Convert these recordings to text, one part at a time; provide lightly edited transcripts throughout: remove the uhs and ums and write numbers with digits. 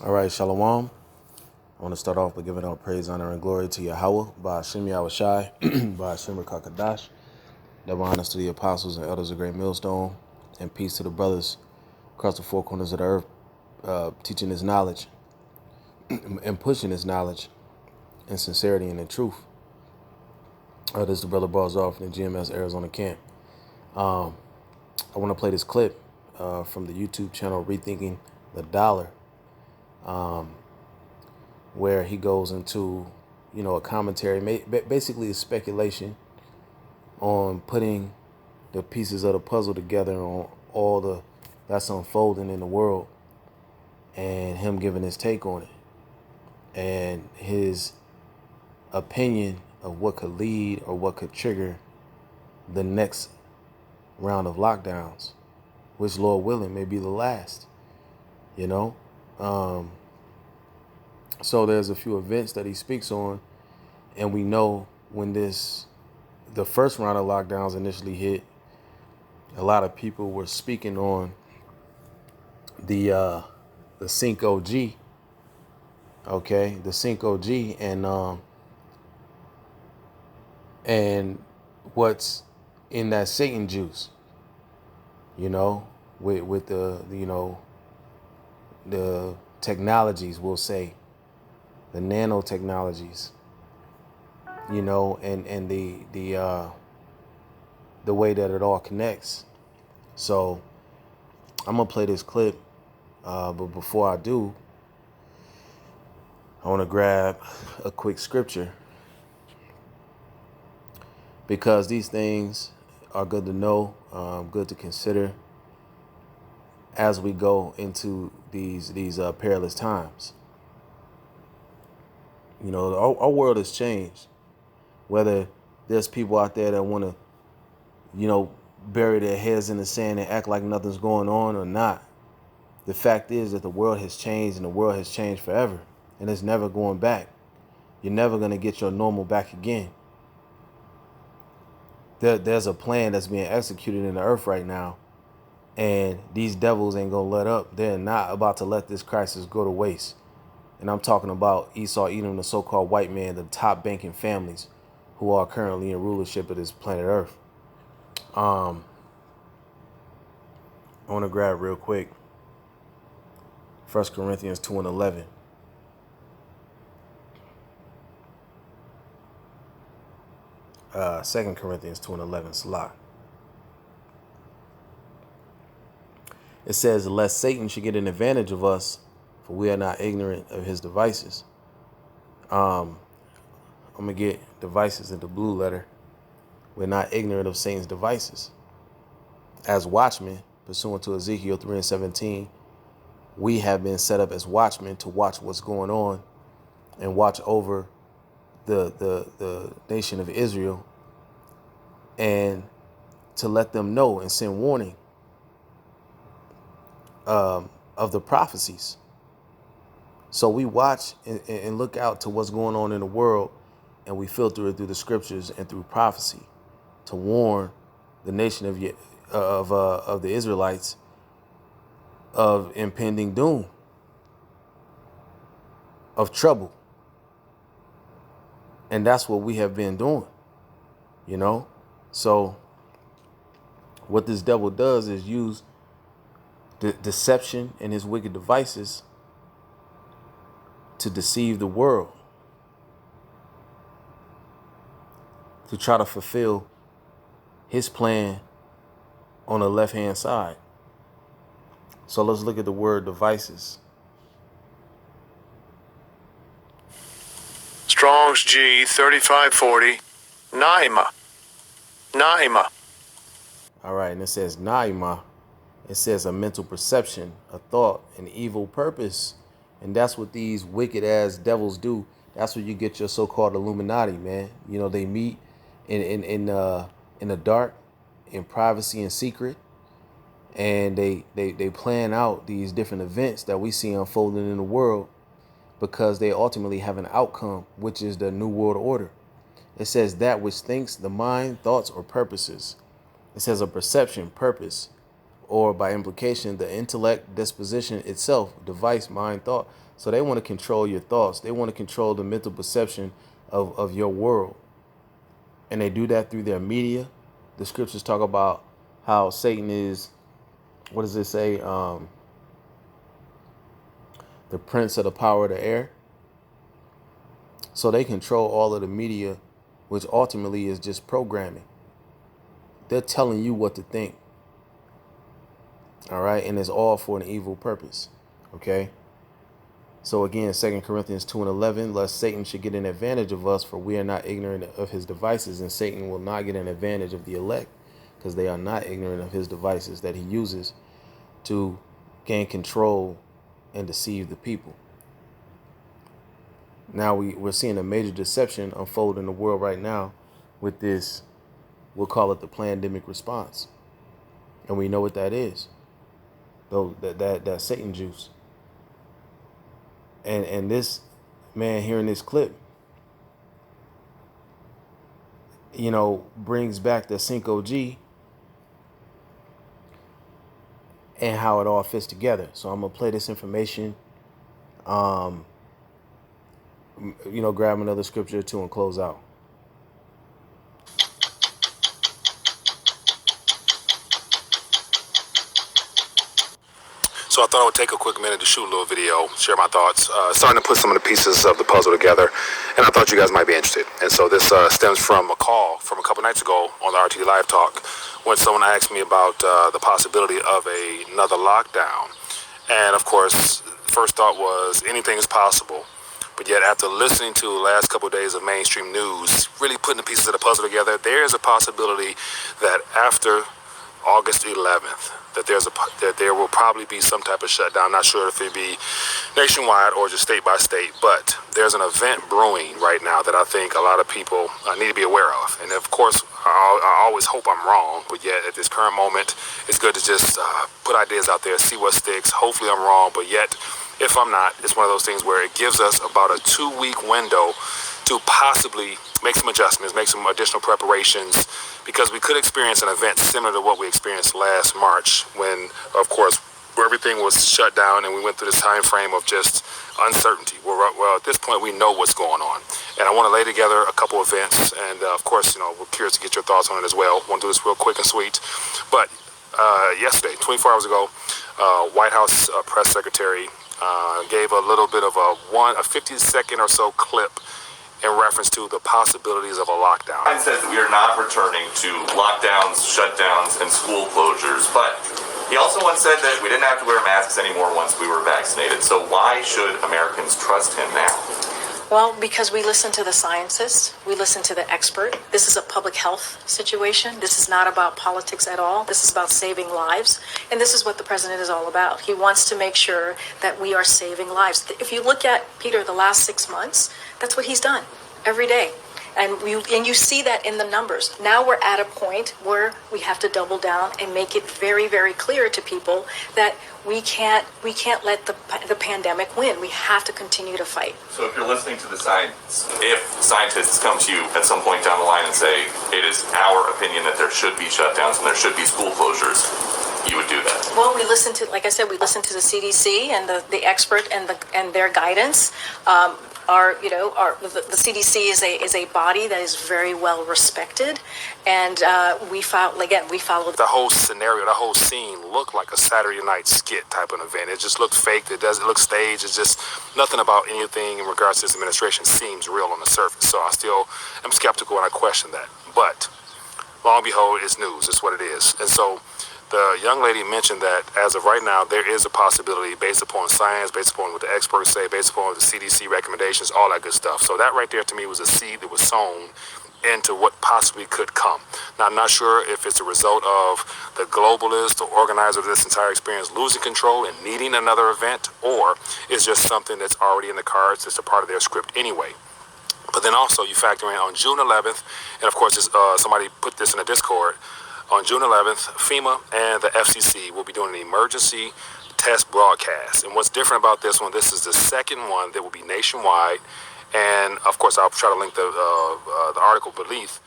All right, Shalom. I want to start off by giving all praise, honor, and glory to Yahweh, by Hashem Yahushai, by Hashem Kakadash. Double honors to the apostles and elders of Great Millstone, and peace to the brothers across the four corners of the earth, teaching his knowledge and pushing his knowledge in sincerity and in truth. This is the brother Barzal from the GMS Arizona camp. I want to play this clip from the YouTube channel Rethinking the Dollar, where he goes into, a commentary, basically a speculation on putting the pieces of the puzzle together on all that's unfolding in the world, and him giving his take on it and his opinion of what could lead or what could trigger the next round of lockdowns, which, Lord willing, may be the last. So there's a few events that he speaks on, and we know when the first round of lockdowns initially hit, a lot of people were speaking on the Cinco G, the Cinco G, and what's in that Satan juice, with the technologies, we'll say, the nanotechnologies, and the way that it all connects. So I'm gonna play this clip, but before I do, I want to grab a quick scripture, because these things are good to know, good to consider as we go into these perilous times. Our world has changed. Whether there's people out there that want to, bury their heads in the sand and act like nothing's going on or not, the fact is that the world has changed, and the world has changed forever, and it's never going back. You're never going to get your normal back again. There's a plan that's being executed in the earth right now, and these devils ain't going to let up. They're not about to let this crisis go to waste. And I'm talking about Esau, Edom, the so-called white man, the top banking families who are currently in rulership of this planet Earth. I want to grab real quick 1 Corinthians 2:11. Uh, 2 Corinthians 2:11, Salah. It says, lest Satan should get an advantage of us, for we are not ignorant of his devices. I'm going to get devices in the blue letter. We're not ignorant of Satan's devices. As watchmen, pursuant to Ezekiel 3:17, we have been set up as watchmen to watch what's going on and watch over the nation of Israel, and to let them know and send warning of the prophecies. So we watch and look out to what's going on in the world, and we filter it through the scriptures and through prophecy to warn the nation of the Israelites of impending doom, of trouble. And that's what we have been doing, So what this devil does is use the deception and his wicked devices to deceive the world, to try to fulfill his plan on the left-hand side. So let's look at the word devices. Strong's G 3540, Naima. All right, and it says Naima. It says a mental perception, a thought, an evil purpose. And that's what these wicked ass devils do. That's where you get your so-called Illuminati, man. They meet in the dark, in privacy and secret, and they plan out these different events that we see unfolding in the world, because they ultimately have an outcome, which is the New World Order. It says that which thinks, the mind, thoughts, or purposes. It says a perception, purpose, or by implication, the intellect, disposition itself, device, mind, thought. So they want to control your thoughts. They want to control the mental perception of your world. And they do that through their media. The scriptures talk about how Satan is, what does it say? The prince of the power of the air. So they control all of the media, which ultimately is just programming. They're telling you what to think. All right. And it's all for an evil purpose. Okay. So again, 2 Corinthians 2:11, lest Satan should get an advantage of us, for we are not ignorant of his devices, and Satan will not get an advantage of the elect, because they are not ignorant of his devices that he uses to gain control and deceive the people. Now we're seeing a major deception unfold in the world right now with this, we'll call it the pandemic response. And we know what that is. Though that Satan juice. And this man hearing this clip, brings back the Cinco G and how it all fits together. So I'm gonna play this information, grab another scripture or two and close out. So I thought I would take a quick minute to shoot a little video, share my thoughts, starting to put some of the pieces of the puzzle together, and I thought you guys might be interested. And so this stems from a call from a couple nights ago on the RTD Live Talk, when someone asked me about the possibility of another lockdown. And of course, first thought was anything is possible. But yet, after listening to the last couple of days of mainstream news, really putting the pieces of the puzzle together, there is a possibility that after August 11th, that there will probably be some type of shutdown. Not sure if it be nationwide or just state by state, but there's an event brewing right now that I think a lot of people need to be aware of. And of course, I always hope I'm wrong, but yet at this current moment, it's good to just put ideas out there, see what sticks. Hopefully I'm wrong, but yet if I'm not, it's one of those things where it gives us about a 2-week window to possibly make some adjustments, make some additional preparations, because we could experience an event similar to what we experienced last March when, of course, where everything was shut down and we went through this time frame of just uncertainty. Well, at this point, we know what's going on. And I want to lay together a couple events. And, of course, we're curious to get your thoughts on it as well. I want to do this real quick and sweet. But yesterday, 24 hours ago, White House press secretary gave a little bit of a 50-second or so clip in reference to the possibilities of a lockdown. Biden says that we are not returning to lockdowns, shutdowns, and school closures, but he also once said that we didn't have to wear masks anymore once we were vaccinated. So why should Americans trust him now? Well, because we listen to the scientists, we listen to the expert. This is a public health situation. This is not about politics at all. This is about saving lives. And this is what the president is all about. He wants to make sure that we are saving lives. If you look at, Peter, the last 6 months, that's what he's done every day. And you see that in the numbers. Now we're at a point where we have to double down and make it very, very clear to people that we can't let the pandemic win. We have to continue to fight. So if you're listening to the science, if scientists come to you at some point down the line and say, it is our opinion that there should be shutdowns and there should be school closures, you would do that? Well, we listen to, like I said, we listen to the CDC and the expert and their guidance. The CDC is a body that is very well respected, and we follow. The whole scenario, the whole scene looked like a Saturday night skit type of event. It just looked fake. It looked staged. It's just nothing about anything in regards to this administration seems real on the surface. So I still am skeptical and I question that. But long and behold, it's news. It's what it is. And so the young lady mentioned that as of right now, there is a possibility based upon science, based upon what the experts say, based upon the CDC recommendations, all that good stuff. So that right there to me was a seed that was sown into what possibly could come. Now, I'm not sure if it's a result of the globalist or organizer of this entire experience losing control and needing another event, or it's just something that's already in the cards. It's a part of their script anyway. But then also you factor in on June 11th, and of course somebody put this in a Discord, on June 11th, FEMA and the FCC will be doing an emergency test broadcast. And what's different about this one, this is the second one that will be nationwide. And of course, I'll try to link the article beneath.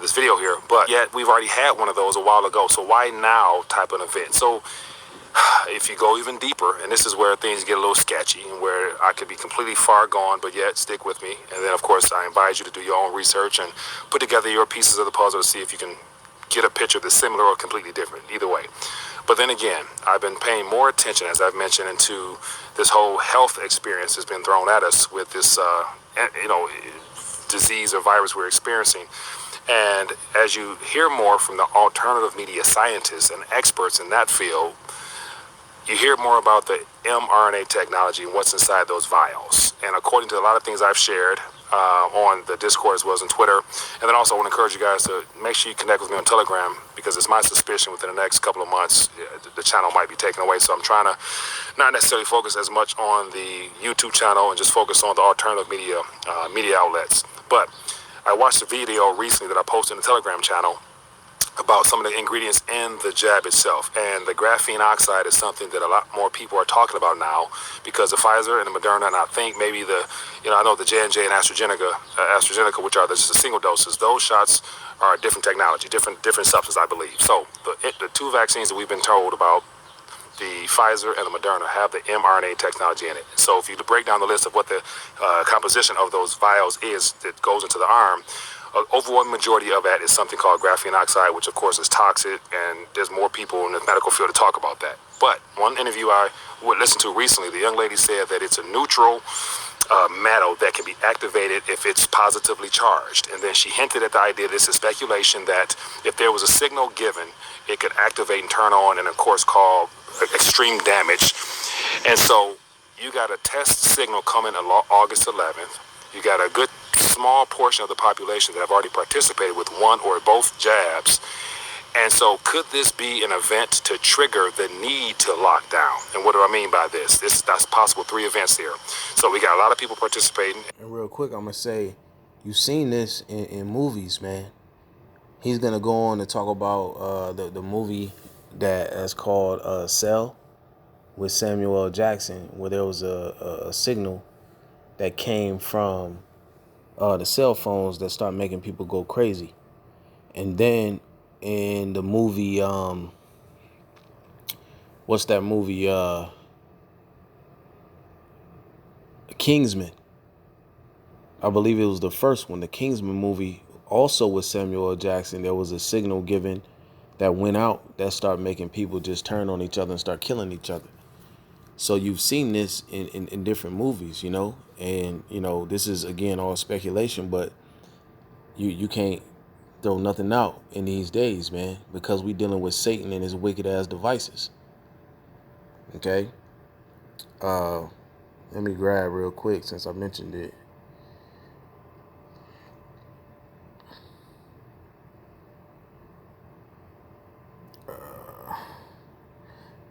this video here, but yet we've already had one of those a while ago. So why now type of event? So if you go even deeper, and this is where things get a little sketchy and where I could be completely far gone, but yet stick with me. And then, of course, I invite you to do your own research and put together your pieces of the puzzle to see if you can get a picture that's similar or completely different, either way. But then again, I've been paying more attention, as I've mentioned, into this whole health experience that's been thrown at us with this, disease or virus we're experiencing. And as you hear more from the alternative media scientists and experts in that field, you hear more about the mRNA technology and what's inside those vials. And according to a lot of things I've shared on the Discord as well as on Twitter, and then also I want to encourage you guys to make sure you connect with me on Telegram, because it's my suspicion within the next couple of months the channel might be taken away. So I'm trying to not necessarily focus as much on the YouTube channel and just focus on the alternative media outlets. But I watched a video recently that I posted in the Telegram channel about some of the ingredients in the jab itself. And the graphene oxide is something that a lot more people are talking about now, because the Pfizer and the Moderna, and I think maybe I know the J&J and AstraZeneca, which are just the single doses, those shots are different technology, different substance, I believe. So the two vaccines that we've been told about, the Pfizer and the Moderna, have the mRNA technology in it. So if you break down the list of what the composition of those vials is that goes into the arm, overwhelming majority of that is something called graphene oxide, which of course is toxic, and there's more people in the medical field to talk about that. But one interview I would listen to recently, the young lady said that it's a neutral metal that can be activated if it's positively charged. And then she hinted at the idea, this is speculation, that if there was a signal given, it could activate and turn on and of course cause extreme damage. And so you got a test signal coming on August 11th. You got a good small portion of the population that have already participated with one or both jabs. And so could this be an event to trigger the need to lock down? And what do I mean by this? That's possible 3 events here. So we got a lot of people participating. And real quick, I'm going to say, you've seen this in movies, man. He's going to go on to talk about the movie that is called Cell with Samuel L. Jackson, where there was a signal that came from the cell phones that start making people go crazy. And then in the movie, what's that movie? Kingsman. I believe it was the first one, the Kingsman movie, also with Samuel L. Jackson. There was a signal given that went out that started making people just turn on each other and start killing each other. So you've seen this in different movies, and, this is, again, all speculation, but you can't throw nothing out in these days, man, because we dealing with Satan and his wicked ass devices. Okay. Let me grab real quick since I mentioned it.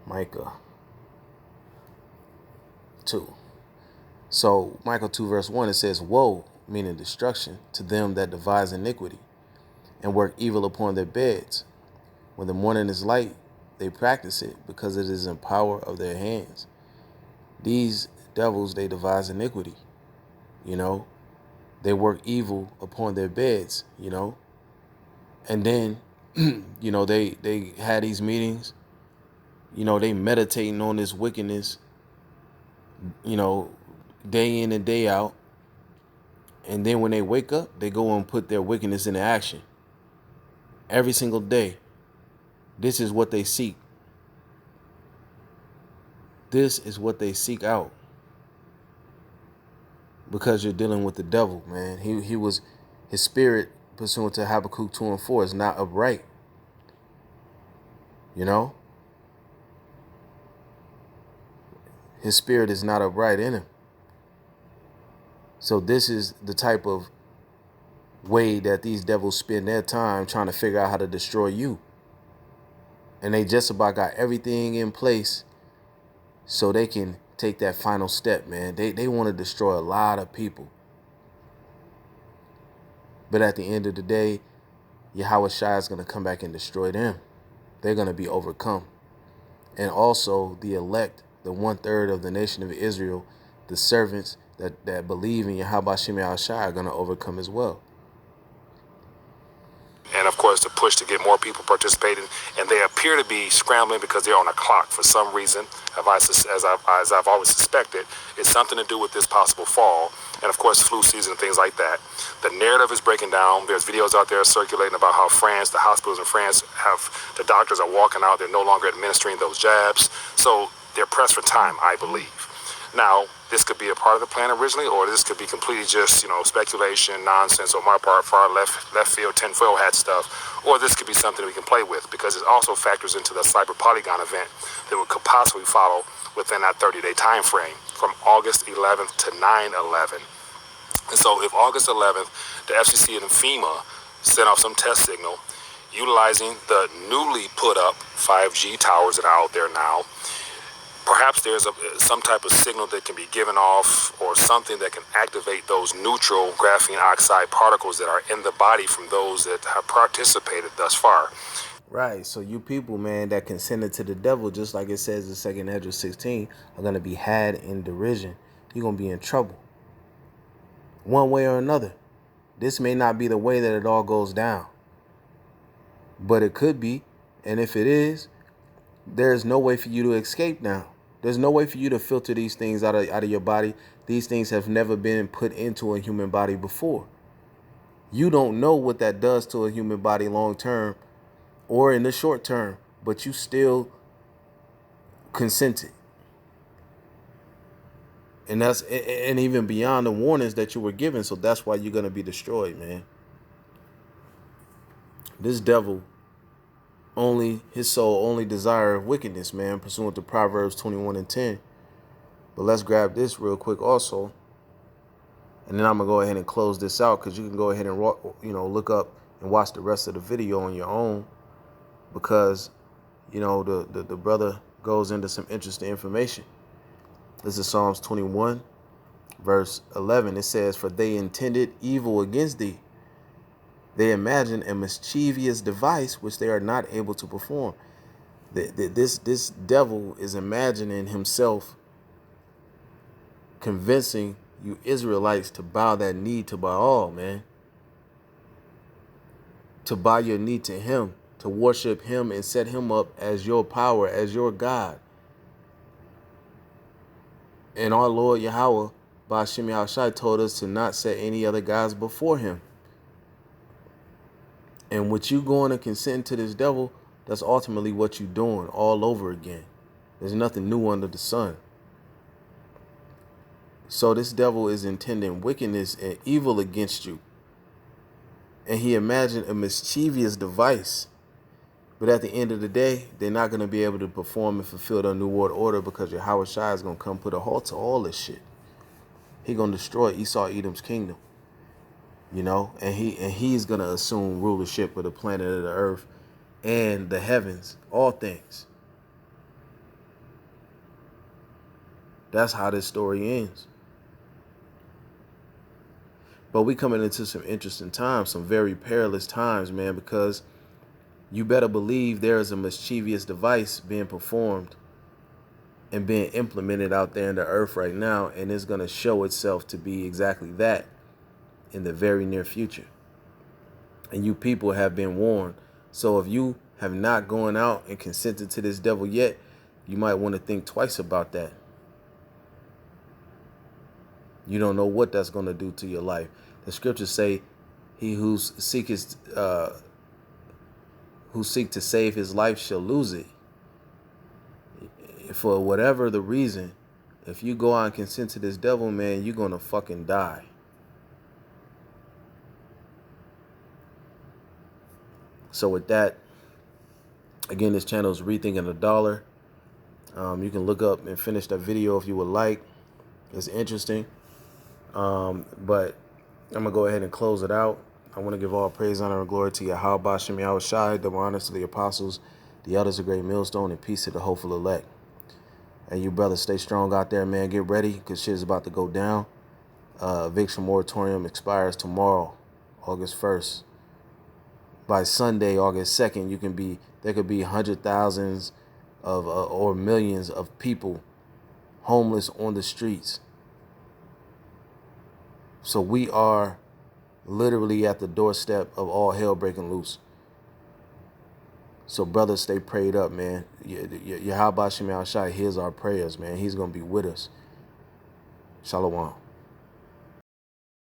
Micah 2. So Micah 2 verse 1, it says, "Woe," meaning destruction, "to them that devise iniquity and work evil upon their beds. When the morning is light, they practice it, because it is in power of their hands." These devils, they devise iniquity, They work evil upon their beds, And then, they had these meetings, they meditating on this wickedness, day in and day out. And then when they wake up, they go and put their wickedness into action. Every single day. This is what they seek. This is what they seek out. Because you're dealing with the devil, man. His spirit, pursuant to Habakkuk 2 and 4, is not upright. His spirit is not upright in him. So this is the type of way that these devils spend their time trying to figure out how to destroy you. And they just about got everything in place so they can take that final step, man. They want to destroy a lot of people. But at the end of the day, Yahweh Shai is going to come back and destroy them. They're going to be overcome. And also the elect, the 1/3 of the nation of Israel, the servants that believe in Yahweh Shem Shai, are going to overcome as well. and of course the push to get more people participating. And they appear to be scrambling because they're on a clock for some reason. As I've always suspected, it's something to do with this possible fall, and of course flu season and things like that. The narrative is breaking down. There's videos out there circulating about how the hospitals in France the doctors are walking out. They're no longer administering those jabs. So they're pressed for time, I believe. Now, this could be a part of the plan originally, or this could be completely just, speculation, nonsense on my part, far left field, tinfoil hat stuff, or this could be something we can play with, because it also factors into the Cyber Polygon event that could possibly follow within that 30-day time frame from August 11th to 9/11. And so if August 11th, the FCC and FEMA sent off some test signal utilizing the newly put up 5G towers that are out there now, perhaps there's some type of signal that can be given off, or something that can activate those neutral graphene oxide particles that are in the body from those that have participated thus far. Right. So you people, man, that consented to the devil, just like it says in 2 Ezra 16, are going to be had in derision. You're going to be in trouble. One way or another. This may not be the way that it all goes down, but it could be. And if it is, there's no way for you to escape now. There's no way for you to filter these things out of your body. These things have never been put into a human body before. You don't know what that does to a human body long term or in the short term, but you still consented. And even beyond the warnings that you were given. So that's why you're going to be destroyed, man. This devil, his soul only desire of wickedness, man, pursuant to Proverbs 21:10. But let's grab this real quick also. And then I'm going to go ahead and close this out, because you can go ahead and, look up and watch the rest of the video on your own, because, the brother goes into some interesting information. This is Psalms 21, verse 11. It says, "For they intended evil against thee. They imagine a mischievous device which they are not able to perform." This devil is imagining himself convincing you Israelites to bow that knee to Baal, man. To bow your knee to him, to worship him and set him up as your power, as your God. And our Lord Yahweh, Ba'ashem Yahushai, told us to not set any other gods before him. And with you going to consent to this devil, that's ultimately what you're doing all over again. There's nothing new under the sun. So this devil is intending wickedness and evil against you. And he imagined a mischievous device. But at the end of the day, they're not going to be able to perform and fulfill the New World Order, because Yahweh Shai is going to come put a halt to all this shit. He's going to destroy Esau Edom's kingdom. And he's going to assume rulership of the planet of the earth and the heavens, all things. That's how this story ends. But we coming into some interesting times, some very perilous times, man, because you better believe there is a mischievous device being performed and being implemented out there in the earth right now, and it's going to show itself to be exactly that in the very near future. And you people have been warned. So if you have not gone out and consented to this devil yet, you might want to think twice about that. You don't know what that's going to do to your life. The scriptures say, he who seek to save his life shall lose it. For whatever the reason, if you go out and consent to this devil, man, you're going to fucking die. So with that, again, this channel is Rethinking the Dollar. You can look up and finish that video if you would like. It's interesting. But I'm going to go ahead and close it out. I want to give all praise, honor, and glory to Yahweh, Ba'ashem Yahushai, double honors to the apostles, the elders of Great Millstone, and peace to the hopeful elect. And you brothers, stay strong out there, man. Get ready, because shit is about to go down. Eviction moratorium expires tomorrow, August 1st. By Sunday, August 2nd, there could be hundreds of thousands or millions of people homeless on the streets. So we are literally at the doorstep of all hell breaking loose. So brothers, stay prayed up, man. Yahweh Shem Al Shai hears our prayers, man. He's going to be with us. Shalom.